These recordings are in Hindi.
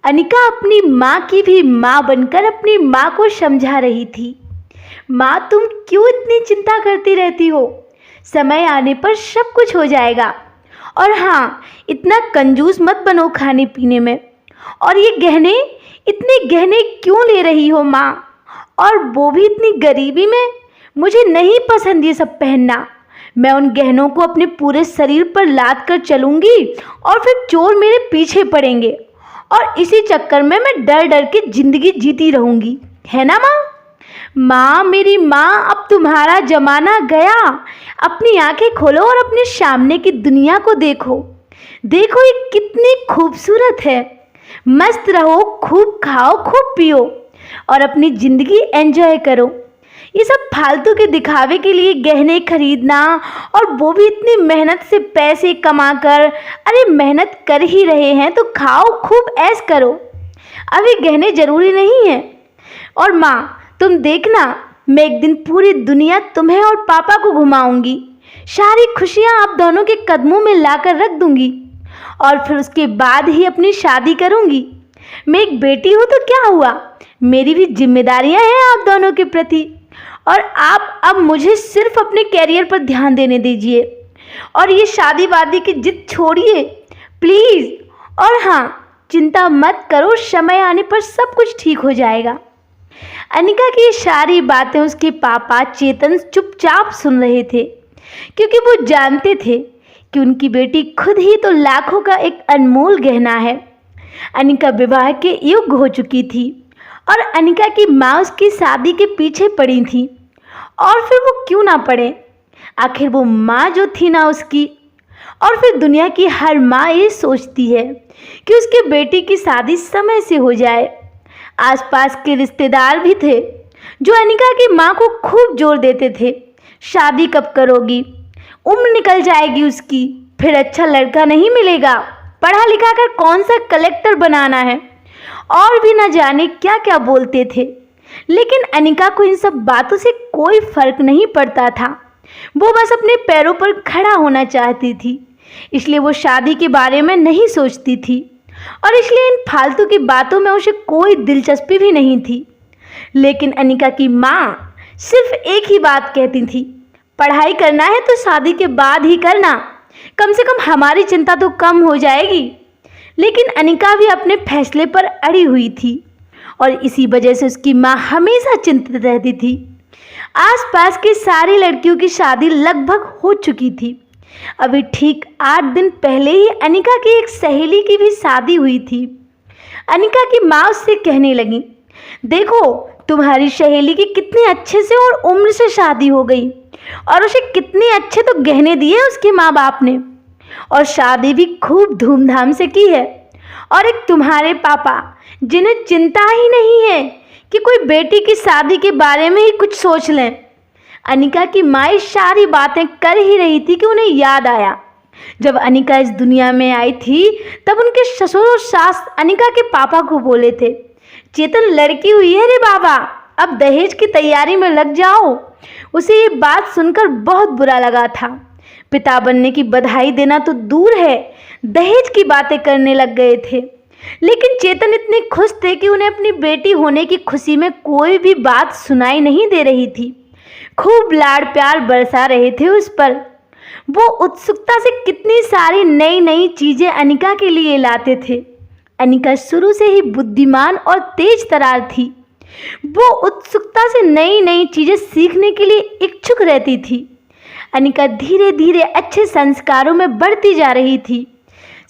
अनिका अपनी माँ की भी माँ बनकर अपनी माँ को समझा रही थी। माँ, तुम क्यों इतनी चिंता करती रहती हो? समय आने पर सब कुछ हो जाएगा। और हाँ, इतना कंजूस मत बनो खाने पीने में। और ये गहने, इतने गहने क्यों ले रही हो माँ? और वो भी इतनी गरीबी में। मुझे नहीं पसंद ये सब पहनना। मैं उन गहनों को अपने पूरे शरीर पर लाद कर चलूंगी और फिर चोर मेरे पीछे पड़ेंगे और इसी चक्कर में मैं डर डर के जिंदगी जीती रहूंगी, है ना माँ? माँ, मेरी माँ, अब तुम्हारा जमाना गया। अपनी आंखें खोलो और अपने सामने की दुनिया को देखो। देखो ये कितनी खूबसूरत है। मस्त रहो, खूब खाओ, खूब पियो और अपनी जिंदगी एंजॉय करो। ये सब फालतू के दिखावे के लिए गहने खरीदना, और वो भी इतनी मेहनत से पैसे कमा कर। अरे मेहनत कर ही रहे हैं तो खाओ, खूब ऐश करो। अभी गहने जरूरी नहीं है। और माँ, तुम देखना, मैं एक दिन पूरी दुनिया तुम्हें और पापा को घुमाऊंगी। सारी खुशियाँ आप दोनों के कदमों में लाकर रख दूंगी और फिर उसके बाद ही अपनी शादी करूंगी। मैं एक बेटी हूँ तो क्या हुआ, मेरी भी जिम्मेदारियां हैं आप दोनों के प्रति। और आप अब मुझे सिर्फ अपने कैरियर पर ध्यान देने दीजिए और ये शादी वादी की जिद छोड़िए प्लीज़। और हाँ, चिंता मत करो, समय आने पर सब कुछ ठीक हो जाएगा। अनिका की ये सारी बातें उसके पापा चेतन चुपचाप सुन रहे थे, क्योंकि वो जानते थे कि उनकी बेटी खुद ही तो लाखों का एक अनमोल गहना है। अनिका विवाह के युग हो चुकी थी और अनिका की माँ उसकी शादी के पीछे पड़ी थी। और फिर वो क्यों ना पड़े, आखिर वो माँ जो थी ना उसकी। और फिर दुनिया की हर माँ ये सोचती है कि उसके बेटी की शादी समय से हो जाए। आसपास के रिश्तेदार भी थे जो अनिका की माँ को खूब जोर देते थे, शादी कब करोगी, उम्र निकल जाएगी उसकी, फिर अच्छा लड़का नहीं मिलेगा, पढ़ा लिखा कर कौन सा कलेक्टर बनाना है, और भी न जाने क्या क्या बोलते थे। लेकिन अनिका को इन सब बातों से कोई फर्क नहीं पड़ता था। वो बस अपने पैरों पर खड़ा होना चाहती थी, इसलिए वो शादी के बारे में नहीं सोचती थी और इसलिए इन फालतू की बातों में उसे कोई दिलचस्पी भी नहीं थी। लेकिन अनिका की माँ सिर्फ एक ही बात कहती थी, पढ़ाई करना है तो शादी के बाद ही करना, कम से कम हमारी चिंता तो कम हो जाएगी। लेकिन अनिका भी अपने फैसले पर अड़ी हुई थी और इसी वजह से उसकी माँ हमेशा चिंतित रहती थी। आसपास की सारी लड़कियों की शादी लगभग हो चुकी थी। अभी ठीक 8 दिन पहले ही अनिका की एक सहेली की भी शादी हुई थी। अनिका की माँ उससे कहने लगी, देखो तुम्हारी सहेली की कितने अच्छे से और उम्र से शादी हो गई और उसे कितने अच्छे तो गहने दिए उसके माँ बाप ने, और शादी भी खूब धूमधाम से की है। और एक तुम्हारे पापा जिन्हें चिंता ही नहीं है कि कोई बेटी की शादी के बारे में ही कुछ सोच लें। अनिका की माँ सारी बातें कर ही रही थी कि उन्हें याद आया, जब अनिका इस दुनिया में आई थी तब उनके ससुर और सास अनिका के पापा को बोले थे, चेतन लड़की हुई है रे बाबा, अब दहेज की तैयारी में लग जाओ। उसे ये बात सुनकर बहुत बुरा लगा था। पिता बनने की बधाई देना तो दूर है, दहेज की बातें करने लग गए थे। लेकिन चेतन इतने खुश थे कि उन्हें अपनी बेटी होने की खुशी में कोई भी बात सुनाई नहीं दे रही थी। खूब लाड़ प्यार बरसा रहे थे उस पर। वो उत्सुकता से कितनी सारी नई नई चीज़ें अनिका के लिए लाते थे। अनिका शुरू से ही बुद्धिमान और तेज तरार थी। वो उत्सुकता से नई नई चीज़ें सीखने के लिए इच्छुक रहती थी। अनिका धीरे धीरे अच्छे संस्कारों में बढ़ती जा रही थी।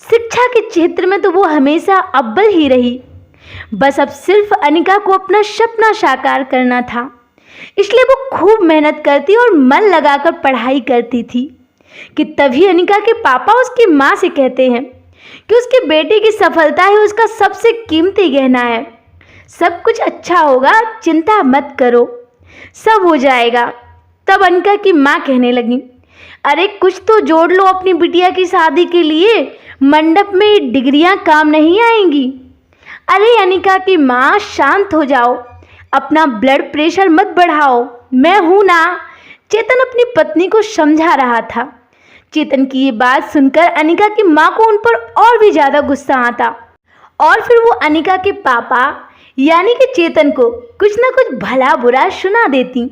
शिक्षा के क्षेत्र में तो वो हमेशा अव्वल ही रही। बस अब सिर्फ अनिका को अपना सपना साकार करना था, इसलिए वो खूब मेहनत करती और मन लगाकर पढ़ाई करती थी। कि तभी अनिका के पापा उसकी माँ से कहते हैं कि उसकी बेटी की सफलता ही उसका सबसे कीमती गहना है। सब कुछ अच्छा होगा, चिंता मत करो, सब हो जाएगा। तब अनिका की माँ कहने लगी, अरे कुछ तो जोड़ लो अपनी बिटिया की शादी के लिए, मंडप में डिग्रियां काम नहीं आएंगी। अरे अनिका की माँ, शांत हो जाओ, अपना ब्लड प्रेशर मत बढ़ाओ, मैं हूं ना। चेतन अपनी पत्नी को समझा रहा था। चेतन की ये बात सुनकर अनिका की माँ को उन पर और भी ज़्यादा गुस्सा आता और फिर वो अनिका के पापा यानी कि चेतन को कुछ ना कुछ भला बुरा सुना देती,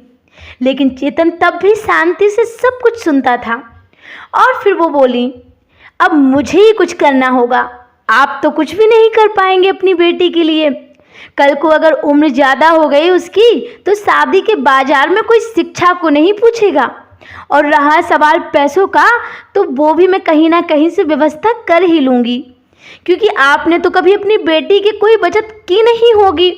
लेकिन चेतन तब भी शांति से सब कुछ सुनता था। और फिर वो बोली, अब मुझे ही कुछ करना होगा, आप तो कुछ भी नहीं कर पाएंगे अपनी बेटी के लिए। कल को अगर उम्र ज़्यादा हो गई उसकी तो शादी के बाजार में कोई शिक्षा को नहीं पूछेगा, और रहा सवाल पैसों का तो वो भी मैं कहीं ना कहीं से व्यवस्था कर ही लूँगी, क्योंकि आपने तो कभी अपनी बेटी की कोई बचत की नहीं होगी।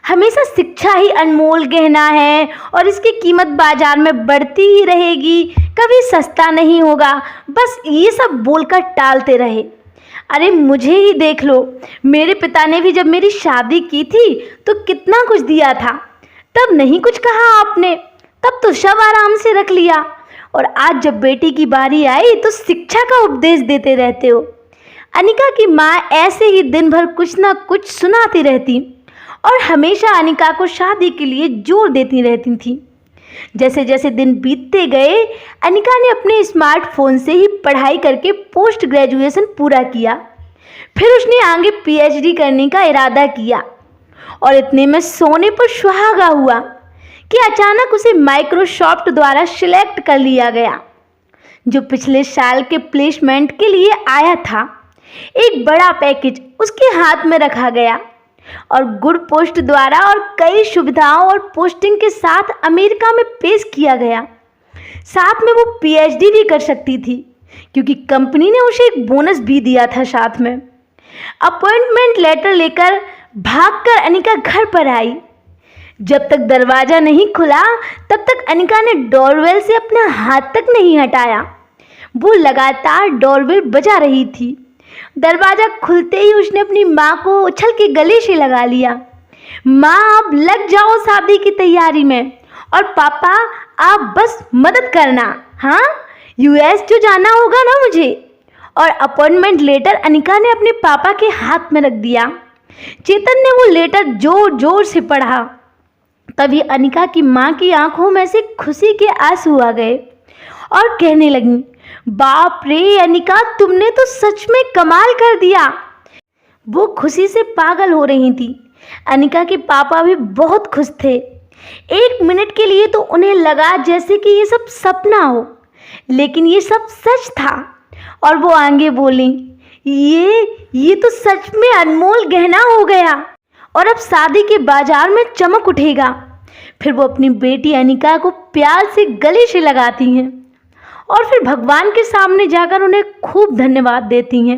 हमेशा शिक्षा ही अनमोल गहना है और इसकी कीमत बाजार में बढ़ती ही रहेगी, कभी सस्ता नहीं होगा। बस ये सब बोलकर टालते रहे। अरे मुझे ही देख लो, मेरे पिता ने भी जब मेरी शादी की थी तो कितना कुछ दिया था, तब नहीं कुछ कहा आपने, तब तो सब आराम से रख लिया। और आज जब बेटी की बारी आई तो शिक्षा का उपदेश देते रहते हो। अनिका की माँ ऐसे ही दिन भर कुछ ना कुछ सुनाती रहती और हमेशा अनिका को शादी के लिए जोर देती रहती थी। जैसे जैसे दिन बीतते गए, अनिका ने अपने स्मार्टफोन से ही पढ़ाई करके पोस्ट ग्रेजुएशन पूरा किया। फिर उसने आगे पीएचडी करने का इरादा किया और इतने में सोने पर सुहागा हुआ कि अचानक उसे माइक्रोसॉफ्ट द्वारा सिलेक्ट कर लिया गया, जो पिछले साल के प्लेसमेंट के लिए आया था। एक बड़ा पैकेज उसके हाथ में रखा गया और गुड पोस्ट द्वारा और कई सुविधाओं और पोस्टिंग के साथ अमेरिका में पेश किया गया। साथ में वो पीएचडी भी कर सकती थी, क्योंकि कंपनी ने उसे एक बोनस भी दिया था साथ में। अपॉइंटमेंट लेटर लेकर भागकर अनिका घर पर आई। जब तक दरवाज़ा नहीं खुला तब तक अनिका ने डोरबेल से अपना हाथ तक नहीं हटाया। वो लगातार डोरबेल बजा रही थी। दरवाज़ा खुलते ही उसने अपनी माँ को उछल के गले से लगा लिया। माँ, आप लग जाओ शादी की तैयारी में, और पापा आप बस मदद करना। हाँ, यूएस तो जाना होगा ना मुझे। और अपॉइंटमेंट लेटर अनिका ने अपने पापा के हाथ में रख दिया। चेतन ने वो लेटर जोर जोर से पढ़ा। तभी अनिका की माँ की आंखों में से खुशी के आंसू आ गए और कहने लगी, बाप रे अनिका, तुमने तो सच में कमाल कर दिया। वो खुशी से पागल हो रही थी। अनिका के पापा भी बहुत खुश थे। एक मिनट के लिए तो उन्हें लगा जैसे कि ये सब सपना हो, लेकिन ये सब सच था। और वो आगे बोली, ये तो सच में अनमोल गहना हो गया और अब शादी के बाजार में चमक उठेगा। फिर वो अपनी बेटी अनिका को प्यार से गले से लगाती हैं और फिर भगवान के सामने जाकर उन्हें खूब धन्यवाद देती हैं।